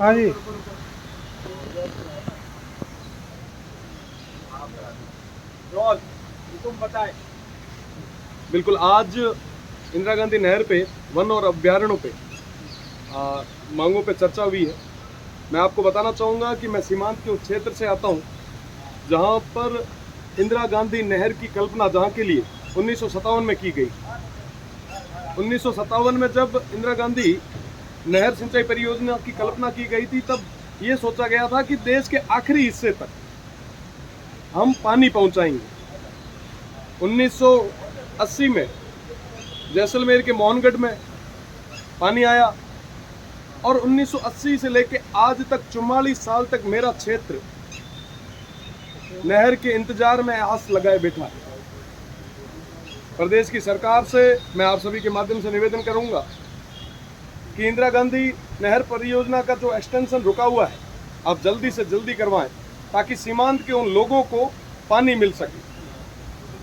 हाँ जी। बिल्कुल, आज इंदिरा गांधी नहर पे वन और अभ्यारण्यों पे मांगों पे चर्चा हुई है। मैं आपको बताना चाहूँगा कि मैं सीमांत के उस क्षेत्र से आता हूँ जहाँ पर इंदिरा गांधी नहर की कल्पना जहाँ के लिए 1957 में की गई। 1957 में जब इंदिरा गांधी नहर सिंचाई परियोजना की कल्पना की गई थी, तब ये सोचा गया था कि देश के आखिरी हिस्से तक हम पानी पहुंचाएंगे। 1980 में जैसलमेर के मोहनगढ़ में पानी आया और 1980 से लेके आज तक 44 साल तक मेरा क्षेत्र नहर के इंतजार में आस लगाए बैठा है। प्रदेश की सरकार से मैं आप सभी के माध्यम से निवेदन करूंगा कि इंदिरा गांधी नहर परियोजना का जो एक्सटेंशन रुका हुआ है, आप जल्दी से जल्दी करवाएं ताकि सीमांत के उन लोगों को पानी मिल सके।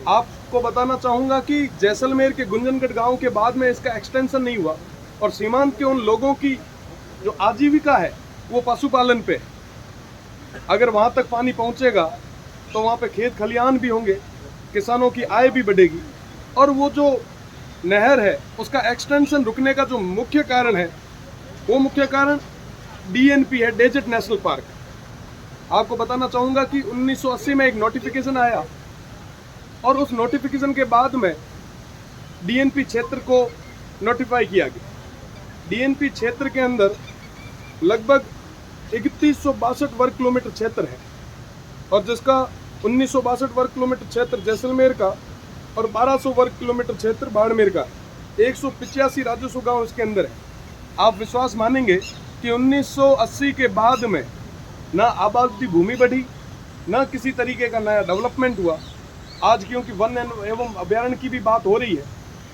आपको बताना चाहूँगा कि जैसलमेर के गुंजनगढ़ गांव के बाद में इसका एक्सटेंशन नहीं हुआ और सीमांत के उन लोगों की जो आजीविका है वो पशुपालन पे है। अगर वहाँ तक पानी पहुँचेगा तो वहाँ पे खेत खलियान भी होंगे, किसानों की आय भी बढ़ेगी। और वो जो नहर है उसका एक्सटेंशन रुकने का जो मुख्य कारण है, वो मुख्य कारण DNP है, डेजर्ट नेशनल पार्क। आपको बताना चाहूँगा कि 1980 में एक नोटिफिकेशन आया और उस नोटिफिकेशन के बाद में DNP क्षेत्र को नोटिफाई किया गया। DNP क्षेत्र के अंदर लगभग 3162 वर्ग किलोमीटर क्षेत्र है और जिसका 1962 वर्ग किलोमीटर क्षेत्र जैसलमेर का और 1200 वर्ग किलोमीटर क्षेत्र बाड़मेर का, 185 राजस्व गांव इसके अंदर है। आप विश्वास मानेंगे कि 1980 के बाद में ना आबादी भूमि बढ़ी, ना किसी तरीके का नया डेवलपमेंट हुआ। आज क्योंकि वन एवं अभ्यारण्य की भी बात हो रही है,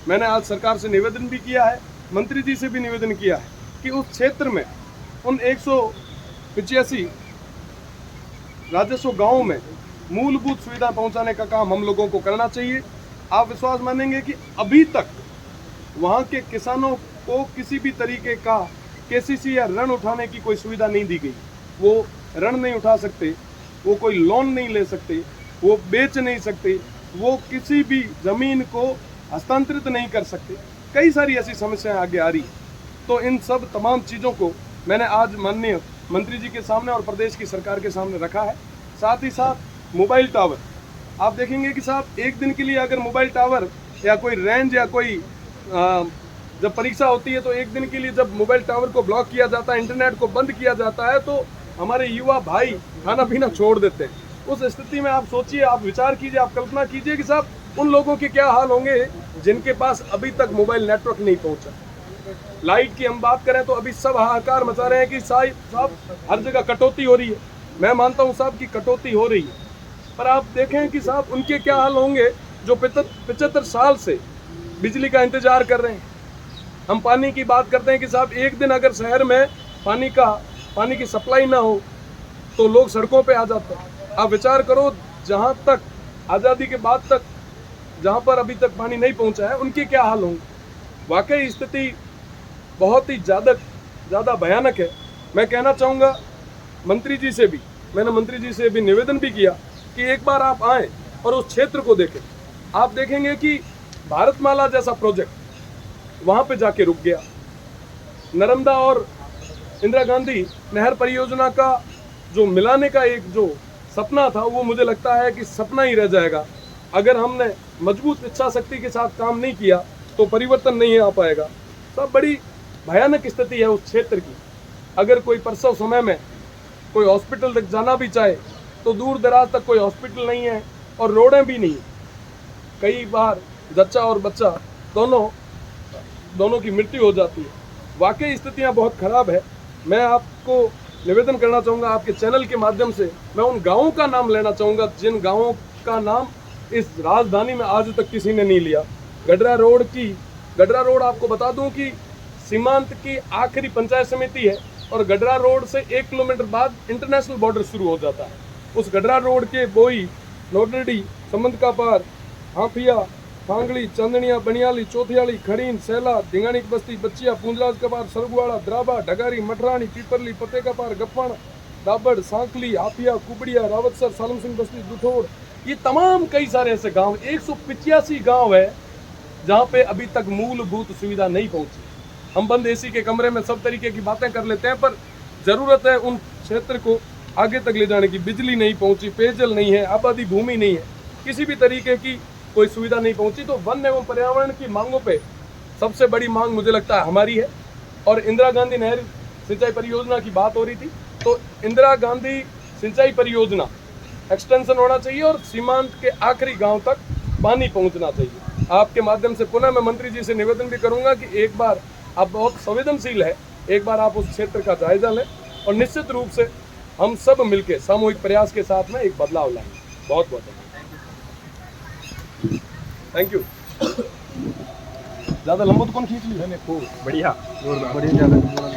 मैंने आज सरकार से निवेदन भी किया है, मंत्री जी से भी निवेदन किया है कि उस क्षेत्र में उन 185 राजस्व गांवों में मूलभूत सुविधा पहुंचाने का काम हम लोगों को करना चाहिए। आप विश्वास मानेंगे कि अभी तक वहां के किसानों को किसी भी तरीके का KCC या ऋण उठाने की कोई सुविधा नहीं दी गई। वो ऋण नहीं उठा सकते, वो कोई लोन नहीं ले सकते, वो बेच नहीं सकते, वो किसी भी जमीन को हस्तांतरित नहीं कर सकते। कई सारी ऐसी समस्याएं आगे आ रही हैं। तो इन सब तमाम चीज़ों को मैंने आज माननीय मंत्री जी के सामने और प्रदेश की सरकार के सामने रखा है। साथ ही साथ मोबाइल टावर, आप देखेंगे कि साहब एक दिन के लिए अगर मोबाइल टावर या कोई रेंज या कोई जब परीक्षा होती है तो एक दिन के लिए जब मोबाइल टावर को ब्लॉक किया जाता है, इंटरनेट को बंद किया जाता है, तो हमारे युवा भाई खाना पीना छोड़ देते हैं। उस स्थिति में आप सोचिए, आप विचार कीजिए, आप कल्पना कीजिए कि साहब उन लोगों के क्या हाल होंगे जिनके पास अभी तक मोबाइल नेटवर्क नहीं पहुंचा। लाइट की हम बात करें तो अभी सब हाहाकार मचा रहे हैं कि साहब हर जगह कटौती हो रही है। मैं मानता हूं साहब की कटौती हो रही है, पर आप देखें कि साहब उनके क्या हाल होंगे जो 75 साल से बिजली का इंतजार कर रहे हैं। हम पानी की बात करते हैं कि साहब एक दिन अगर शहर में पानी की सप्लाई ना हो तो लोग सड़कों पे आ जाते हैं। आप विचार करो, जहां तक आज़ादी के बाद तक जहां पर अभी तक पानी नहीं पहुंचा है उनके क्या हाल होंगे। वाकई स्थिति बहुत ही ज़्यादा भयानक है। मैं कहना चाहूँगा मंत्री जी से भी, मैंने मंत्री जी से भी निवेदन भी किया कि एक बार आप आएँ और उस क्षेत्र को देखें। आप देखेंगे कि भारतमाला जैसा प्रोजेक्ट वहाँ पे जाके रुक गया। नर्मदा और इंदिरा गांधी नहर परियोजना का जो मिलाने का एक जो सपना था, वो मुझे लगता है कि सपना ही रह जाएगा। अगर हमने मजबूत इच्छा शक्ति के साथ काम नहीं किया तो परिवर्तन नहीं आ पाएगा। सब बड़ी भयानक स्थिति है उस क्षेत्र की। अगर कोई प्रसव समय में कोई हॉस्पिटल तक जाना भी चाहे तो दूर दराज तक कोई हॉस्पिटल नहीं है और रोडें भी नहीं है। कई बार जच्चा और बच्चा दोनों की मृत्यु हो जाती है। वाकई स्थितियाँ बहुत खराब है। मैं आपको निवेदन करना चाहूँगा, आपके चैनल के माध्यम से मैं उन गाँवों का नाम लेना चाहूँगा जिन गाँवों का नाम इस राजधानी में आज तक किसी ने नहीं लिया। गडरा रोड आपको बता दूं कि सीमांत की आखिरी पंचायत समिति है और गडरा रोड से 1 किलोमीटर बाद इंटरनेशनल बॉर्डर शुरू हो जाता है। उस गडरा रोड के बोई, नोटडी, संबंध का पार, हाफिया, फांगड़ी, चंदनिया, बनियाली, चौथियाली, खड़ीन, सैला, ढिंगानी की बस्ती, बच्चिया, पूंजराज का पार, सरगुवाड़ा, द्राबा, ढगारी, मठरानी, पीपरली, पते का पार, गप्पण, दाबड़, सांकली, हाफिया, कुबड़िया, रावतसर, सालम सिंह बस्ती, दुठोड़, ये तमाम कई सारे ऐसे गांव, 185 गांव है जहां पे अभी तक मूलभूत सुविधा नहीं पहुंची। हम बंद एसी के कमरे में सब तरीके की बातें कर लेते हैं, पर जरूरत है उन क्षेत्र को आगे तक ले जाने की। बिजली नहीं पहुंची, पेयजल नहीं है, आबादी भूमि नहीं है, किसी भी तरीके की कोई सुविधा नहीं पहुंची। तो वन एवं पर्यावरण की मांगों पे सबसे बड़ी मांग मुझे लगता है हमारी है। और इंदिरा गांधी नहर सिंचाई परियोजना की बात हो रही थी, तो इंदिरा गांधी सिंचाई परियोजना एक्सटेंशन होना चाहिए और सीमांत के आखिरी गांव तक पानी पहुंचना चाहिए। आपके माध्यम से पुनः मैं मंत्री जी से निवेदन भी करूंगा कि एक बार, आप बहुत संवेदनशील है, एक बार आप उस क्षेत्र का जायजा लें और निश्चित रूप से हम सब मिलकर सामूहिक प्रयास के साथ में एक बदलाव लाएंगे। बहुत बहुत थैंक यू। ज़्यादा लंबा तो कौन खींच ली? नहीं खूब बढ़िया, बढ़िया, ज़्यादा